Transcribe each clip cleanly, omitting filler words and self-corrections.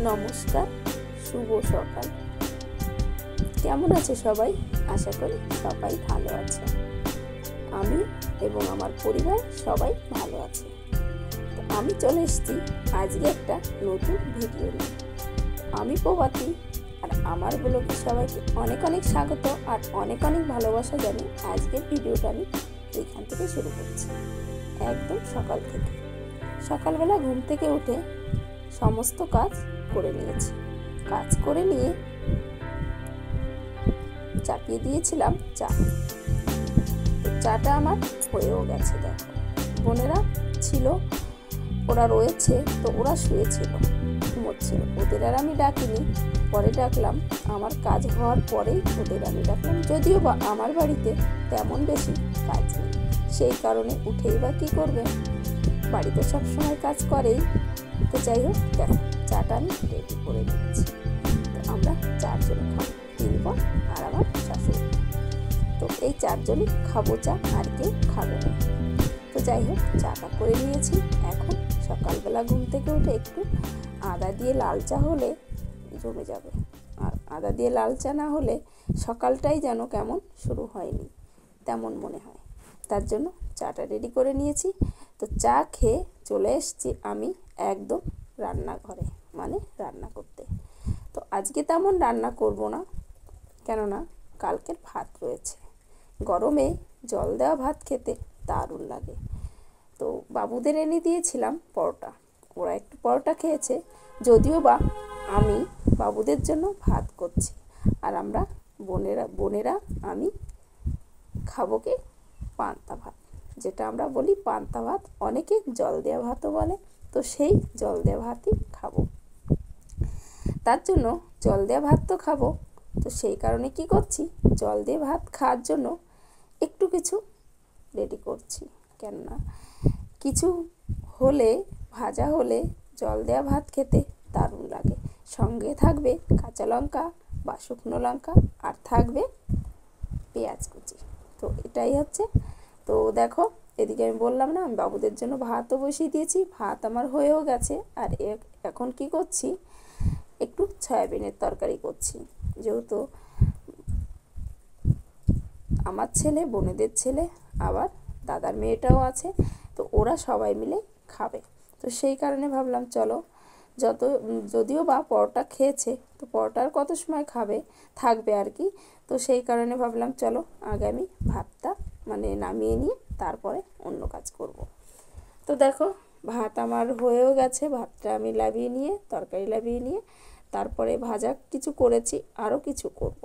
নমস্কার, শুভ সকাল। কেমন আছে সবাই? আশা করি সবাই ভালো আছে। আমি এবং আমার পরিবার সবাই ভালো আছে। আমি চলে এসেছি আজকে একটা নতুন ভিডিও নিয়ে। আমি প্রভাতী, আর আমার ব্লগে সবাইকে অনেক অনেক স্বাগত আর অনেক অনেক ভালোবাসা জানি। আজকের ভিডিওটা আমি এইখান থেকে শুরু করছি, একদম সকাল থেকে। সকালবেলা ঘুম থেকে উঠে সমস্ত কাজ করে নিয়েছি। কাজ করে নিয়ে চাপিয়ে দিয়েছিলাম চা। চাটা আমার হয়েও গেছে। দেখো, বোনেরা ছিল, ওরা রয়েছে, তো ওরা শুয়েছিল, ঘুমোচ্ছিল। ওদের আর আমি ডাকিনি, পরে ডাকলাম। আমার কাজ হওয়ার পরেই ওদের আমি ডাকলাম, যদিও বা আমার বাড়িতে তেমন বেশি কাজ নেই, সেই কারণে উঠেই বা কী করবে, বাড়িতে সবসময় কাজ করেই। তো যাই হোক, দেখো চাটা আমি রেডি করে নিয়েছি। তো আমরা চারজন খাবো, 3 বোন আর আমার শাশুড়ি। তো এই চারজনই খাবো চা, আর কেউ খাবে না। তো যাই হোক, চাটা করে নিয়েছি। এখন সকালবেলা ঘুম থেকে উঠে একটু আদা দিয়ে লাল চা হলে জমে যাবে, আর আদা দিয়ে লাল চা না হলে সকালটাই যেন কেমন শুরু হয়নি তেমন মনে হয়। তার জন্য চাটা রেডি করে নিয়েছি। তো চা খেয়ে চলে এসেছি আমি একদম রান্নাঘরে, মানে রান্না করতে। তো আজকে তেমন রান্না করব না, কেননা কালকের ভাত রয়েছে। গরমে জল দেওয়া ভাত খেতে দারুণ লাগে। তো বাবুদের এনে দিয়েছিলাম পরোটা, ওরা একটু পরোটা খেয়েছে। যদিও বা আমি বাবুদের জন্য ভাত করছি, আর আমরা বোনেরা আমি খাবো কি পান্তা ভাত, যেটা আমরা বলি পান্তা ভাত, অনেকে জল দেওয়া ভাতও বলে। তো সেই জল দেওয়া ভাতই খাবো। তার জন্য জল দেওয়া ভাত তো খাবো, তো সেই কারণে কি করছি, জল দিয়ে ভাত খাওয়ার জন্য একটু কিছু রেডি করছি। কেননা কিছু হলে, ভাজা হলে জল দেওয়া ভাত খেতে দারুণ লাগে। সঙ্গে থাকবে কাঁচা লঙ্কা বা শুকনো লঙ্কা, আর থাকবে পেঁয়াজ কুচি। তো এটাই হচ্ছে। তো দেখো, এদিকে আমি বললাম না, আমি বাবুদের জন্য ভাতও বসিয়ে দিয়েছি। ভাত আমার হয়েও গেছে। আর এখন কি করছি, একটু সয়াবিনের তরকারি করছি। যেহেতু আমার ছেলে, বোনেদের ছেলে, আবার দাদার মেয়েটাও আছে, তো ওরা সবাই মিলে খাবে। তো সেই কারণে ভাবলাম চলো, যদিও বা পরোটা খেয়েছে, তো পরোটার কত সময় থাকবে আর কি। তো সেই কারণে ভাবলাম চলো আগে আমি ভাতটা মানে নামিয়ে নিয়ে তারপরে অন্য কাজ করব। তো দেখো, ভাত আমার হয়েও গেছে। ভাতটা আমি লাভিয়ে নিয়ে, তরকারি লাভিয়ে নিয়ে তারপরে ভাজা কিছু করেছি, আরও কিছু করব।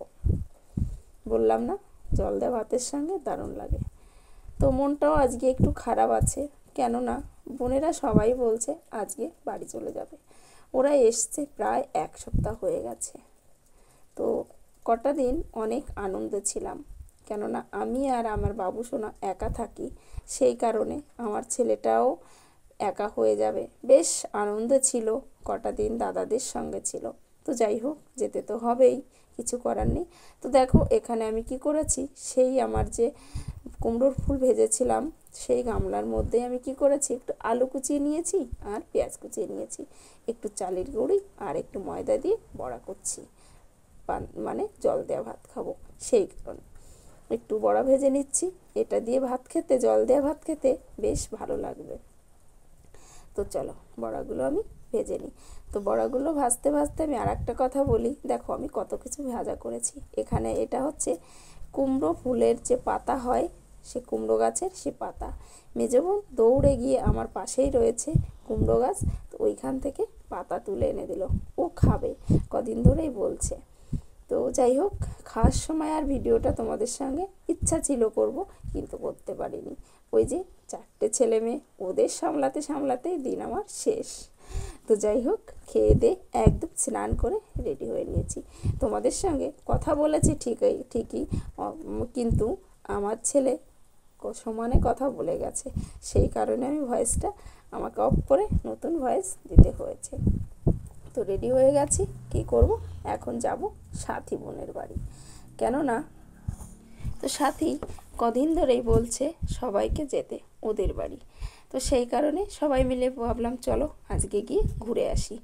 বললাম না, জল দেওয়া ভাতের সঙ্গে দারুণ লাগে। তো মনটাও আজকে একটু খারাপ আছে, কেননা বোনেরা সবাই বলছে আজকে বাড়ি চলে যাবে। ওরা এসছে প্রায় 1 সপ্তাহ হয়ে গেছে। তো কটা দিন অনেক আনন্দে ছিলাম, কেননা আমি আর আমার বাবু সোনা একা থাকি, সেই কারণে আমার ছেলেটাও একা হয়ে যাবে। বেশ আনন্দ ছিল, কটা দিন দাদাদের সঙ্গে ছিল। তো যাই হোক, যেতে তো হবেই, কিছু করার নেই। তো দেখো, এখানে আমি কি করেছি, সেই আমার যে কুমড়োর ফুল ভেজেছিলাম, সেই গামলার মধ্যে আমি কি করেছি, একটু আলু কুচিয়ে নিয়েছি আর পেঁয়াজ কুচিয়ে নিয়েছি, একটু চালের গুঁড়ি আর একটু ময়দা দিয়ে বড়া করছি। মানে জল দেওয়া ভাত খাবো, সেই কারণে একটু বড়া ভেজে নিচ্ছি। এটা দিয়ে ভাত খেতে, জল দেওয়া ভাত খেতে বেশ ভালো লাগবে। তো চলো বড়াগুলো আমি ভেজে নিই। তো বড়াগুলো ভাজতে ভাজতে আমি আর একটা কথা বলি। দেখো, আমি কত কিছু ভাজা করেছি এখানে। এটা হচ্ছে কুমড়ো ফুলের যে পাতা হয়, সে কুমড়ো গাছের সে পাতা। মেজো বোন দৌড়ে গিয়ে, আমার পাশেই রয়েছে কুমড়ো গাছ, তো ওইখান থেকে পাতা তুলে এনে দিল। ও খাবে, কদিন ধরেই বলছে। তো যাই হোক, খাওয়ার সময় আর ভিডিওটা তোমাদের সঙ্গে ইচ্ছা ছিল করব, কিন্তু করতে পারিনি। ওই যে 4টে ছেলে মেয়ে, ওদের সামলাতে সামলাতে দিন আমার শেষ। তো যাই হোক, খেয়ে দিয়ে একদম স্নান করে রেডি হয়ে নিয়েছি। তোমাদের সঙ্গে কথা বলেছি ঠিকই, কিন্তু আমার ছেলে সমানে কথা বলে গেছে, সেই কারণে আমি ভয়েসটা আমাকে অফ করে নতুন ভয়েস দিতে হয়েছে। তো রেডি হয়ে গেছি, কি করব, এখন যাব সাথী বোনের বাড়ি। কেননা তো সাথী কদিন ধরেই বলছে সবাইকে যেতে ওদের বাড়ি। তো তো সেই কারণে সবাই মিলে ভাবলাম চলো আজকে গিয়ে ঘুরে আসি।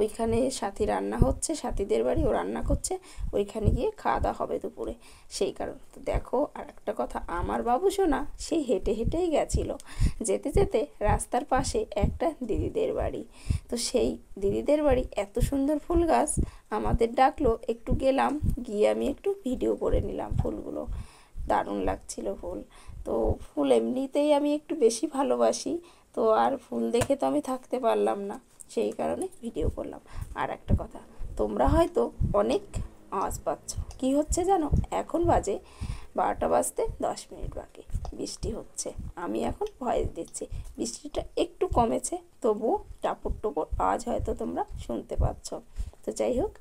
ওইখানে সাথী রান্না হচ্ছে, সাথীদের বাড়ি, ও রান্না করছে, ওইখানে গিয়ে খাওয়া দাওয়া হবে দুপুরে, সেই কারণ। তো দেখো আর একটা কথা, আমার বাবু সোনা সেই হেঁটে হেঁটেই গেছিলো, যেতে যেতে রাস্তার পাশে একটা দিদিদের বাড়ি। তো সেই দিদিদের বাড়ি এত সুন্দর ফুল গাছ, আমাদের ডাকলো, একটু গেলাম, গিয়ে আমি একটু ভিডিও করে নিলাম ফুলগুলো, দারুণ লাগছিল ফুল। তো ফুল এমনিতেই আমি একটু বেশি ভালোবাসি, তো আর ফুল দেখে তো আমি থাকতে পারলাম না, সেই কারণে ভিডিও করলাম। আর একটা কথা, তোমরা হয়তো অনেক আওয়াজ পাচ্ছ, কি হচ্ছে জানো? এখন বাজে 12টা বাজতে 10 মিনিট বাকি, বৃষ্টি হচ্ছে, আমি এখন ভয়েস দিচ্ছি, বৃষ্টিটা একটু কমেছে, তবুও টাপুর টুপুর আওয়াজ হয়তো তোমরা শুনতে পাচ্ছ। তো যাই হোক,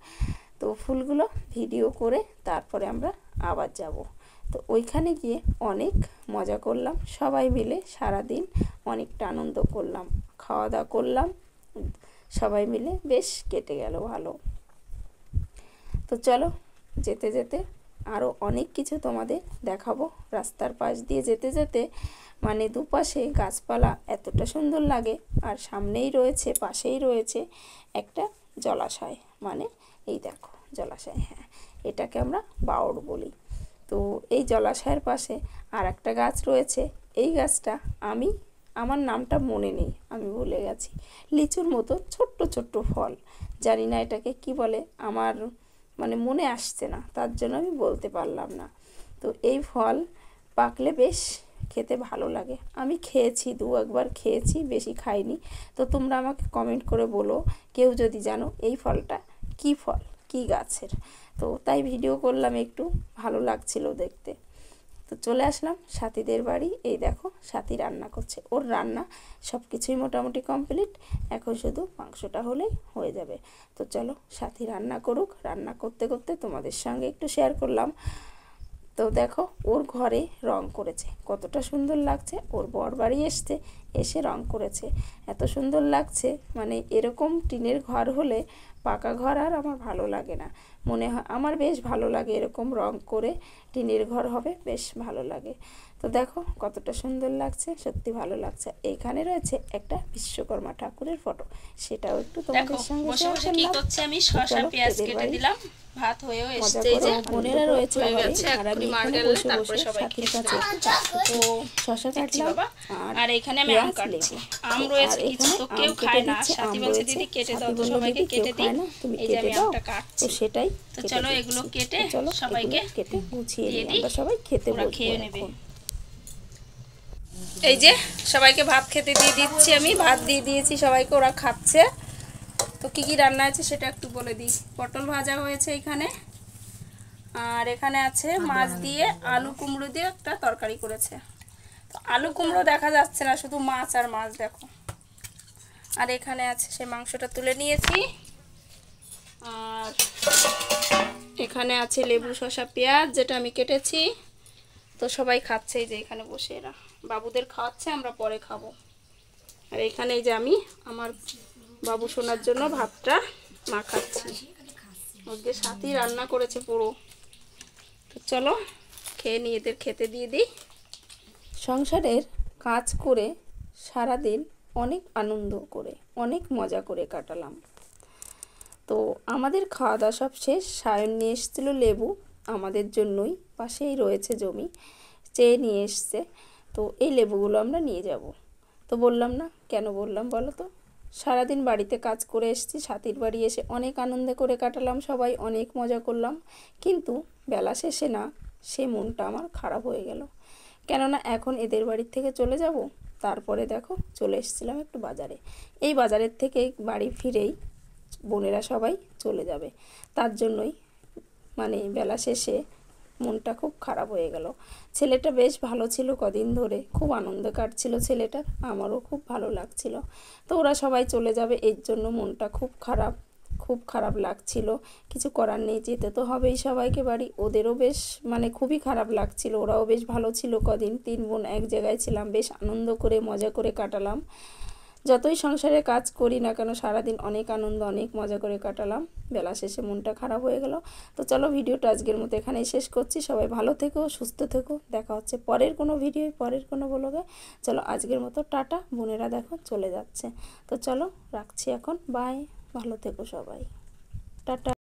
তো ফুলগুলো ভিডিও করে তারপরে আমরা আবার যাব। তো ওইখানে গিয়ে অনেক মজা করলাম সবাই মিলে, সারাদিন অনেকটা আনন্দ করলাম, খাওয়া দাওয়া করলাম, সবাই মিলে বেশ কেটে গেল ভালো। তো চলো যেতে যেতে আরও অনেক কিছু তোমাদের দেখাবো। রাস্তার পাশ দিয়ে যেতে যেতে মানে দুপাশে গাছপালা এতটা সুন্দর লাগে, আর সামনেই রয়েছে, পাশেই রয়েছে একটা জলাশয়, মানে এই দেখো জলাশয়, হ্যাঁ এটাকে আমরা বাওড় বলি। তো এই জলাশয়ের পাশে আর একটা গাছ রয়েছে, এই গাছটা আমার নামটা মনে নেই, আমি ভুলে গেছি, লিচুর মতো ছোট্ট ছোট্ট ফল, জানি না এটাকে কি বলে, আমার মানে মনে আসছে না, তার জন্য আমি বলতে পারলাম না। তো এই ফল পাকলে বেশ খেতে ভালো লাগে, আমি খেয়েছি, একবার খেয়েছি, বেশি খাইনি। তো তোমরা আমাকে কমেন্ট করে বলো কেউ যদি জানো এই ফলটা কি ফল, কি গাছের। তো তাই ভিডিও করলাম, একটু ভালো লাগছিল দেখতে। তো চলে আসলাম সাথীদের বাড়ি, এই দেখো সাথী রান্না করছে, ওর রান্না সব কিছুই মোটামুটি কমপ্লিট, এখন শুধু মাংসটা হলেই হয়ে যাবে। তো চলো সাথী রান্না করুক, রান্না করতে করতে তোমাদের সঙ্গে একটু শেয়ার করলাম। তো দেখো ওর ঘরে রং করেছে, কতটা সুন্দর লাগছে, ওর বর বাড়ি এসছে, এসে রং করেছে, এত সুন্দর লাগছে, মানে এরকম টিনের ঘর হলে, পাকা ঘর আর আমার ভালো লাগে না, মনে হয় আমার বেশ ভালো লাগে এরকম রং করে টিনের ঘর হবে, বেশ ভালো লাগে। তো দেখো কতটা সুন্দর লাগছে, সত্যি ভালো লাগছে। এইখানে রয়েছে একটা বিশ্বকর্মা ঠাকুরের ফটো, সেটাও একটু তোমাদের সঙ্গে শেয়ার করলাম। কি করছি আমি, শসা পেঁয়াজ কেটে দিলাম, ভাত হয়েও এসেছে, এই যে বোনেরা রয়েছে আর আমি এখানে বসে বসে সাথীর কাছে তো শসা কাটলাম, আর এখানে আমি আম কাটছি, আম রয়েছে কিছু, তো কেউ খায় না, সাথী বলছে দিদি কেটে দাও, তো সবাইকে কেটে দিই, এই যে আমি আমটা কাটছি। তো সেটাই, তো চলো এগুলো কেটে সবাইকে কেটে গুছিয়ে দিই, আমরা সবাই খেতে বসবো, খেয়ে নেবে। এই যে সবাইকে ভাত খেতে দিয়ে দিচ্ছি, আমি ভাত দিয়ে দিয়েছি সবাইকে, ওরা খাচ্ছে। তো কী কী রান্না আছে সেটা একটু বলে দিই। পটল ভাজা হয়েছে এখানে, আর এখানে আছে মাছ দিয়ে আলু কুমড়ো দিয়ে একটা তরকারি করেছে। তো আলু কুমড়ো দেখা যাচ্ছে না, শুধু মাছ আর মাছ দেখো। আর এখানে আছে সে মাংসটা তুলে নিয়েছি, আর এখানে আছে লেবু শসা পেঁয়াজ যেটা আমি কেটেছি। তো সবাই খাচ্ছে, এই যে এখানে বসে এরা বাবুদের খাওয়াচ্ছে, আমরা পরে খাবো। আর এখানে এই যে আমি আমার বাবু সোনার জন্য ভাতটা মাখাচ্ছি, ওকে সাথী রান্না করেছে পুরো। তো চলো খেয়ে নিয়ে এদের খেতে দিয়ে দিই। সংসারের কাজ করে সারাদিন অনেক আনন্দ করে অনেক মজা করে কাটালাম। তো আমাদের খাওয়া দাওয়া সব শেষ, সায়ন নিয়ে এসেছিলো লেবু আমাদের জন্যই, পাশেই রয়েছে জমি, চেয়ে নিয়ে এসছে। তো এই লেবুগুলো আমরা নিয়ে যাব। তো বললাম না, কেন বললাম বলো তো, সারাদিন বাড়িতে কাজ করে এসেছি, সাথীর বাড়ি এসে অনেক আনন্দ করে কাটালাম, সবাই অনেক মজা করলাম, কিন্তু বেলা শেষে না, সে মনটা আমার খারাপ হয়ে গেল, কেননা এখন এদের বাড়ির থেকে চলে যাব। তারপরে দেখো চলে এসেছিলাম একটু বাজারে, এই বাজারের থেকে বাড়ি ফিরেই বোনেরা সবাই চলে যাবে, তার জন্যই মানে বেলা শেষে মনটা খুব খারাপ হয়ে গেল। ছেলেটা বেশ ভালো ছিল, কদিন ধরে খুব আনন্দ কাটছিল ছেলেটার, আমারও খুব ভালো লাগছিল। তো ওরা সবাই চলে যাবে, এর জন্য মনটা খুব খারাপ লাগছিল, কিছু করার নেই, যেতে তো হবেই সবাইকে বাড়ি। ওদেরও বেশ মানে খুবই খারাপ লাগছিল, ওরাও বেশ ভালো ছিল কদিন, 3 বোন এক জায়গায় ছিলাম, বেশ আনন্দ করে মজা করে কাটালাম। যতই সংসারে কাজ করি না কেন সারাদিন অনেক আনন্দ অনেক মজা করে কাটালাম, বেলা শেষে মনটা খারাপ হয়ে গেল। তো চলো ভিডিওটা আজকের মতো এখানেই শেষ করছি। সবাই ভালো থেকো, সুস্থ থেকো, দেখা হচ্ছে পরের কোনো ভিডিও, পরের কোনো ব্লগে। চলো আজকের মতো টাটা। বোনেরা দেখো চলে যাচ্ছে, তো চলো রাখছি এখন, বাই, ভালো থেকো সবাই, টাটা।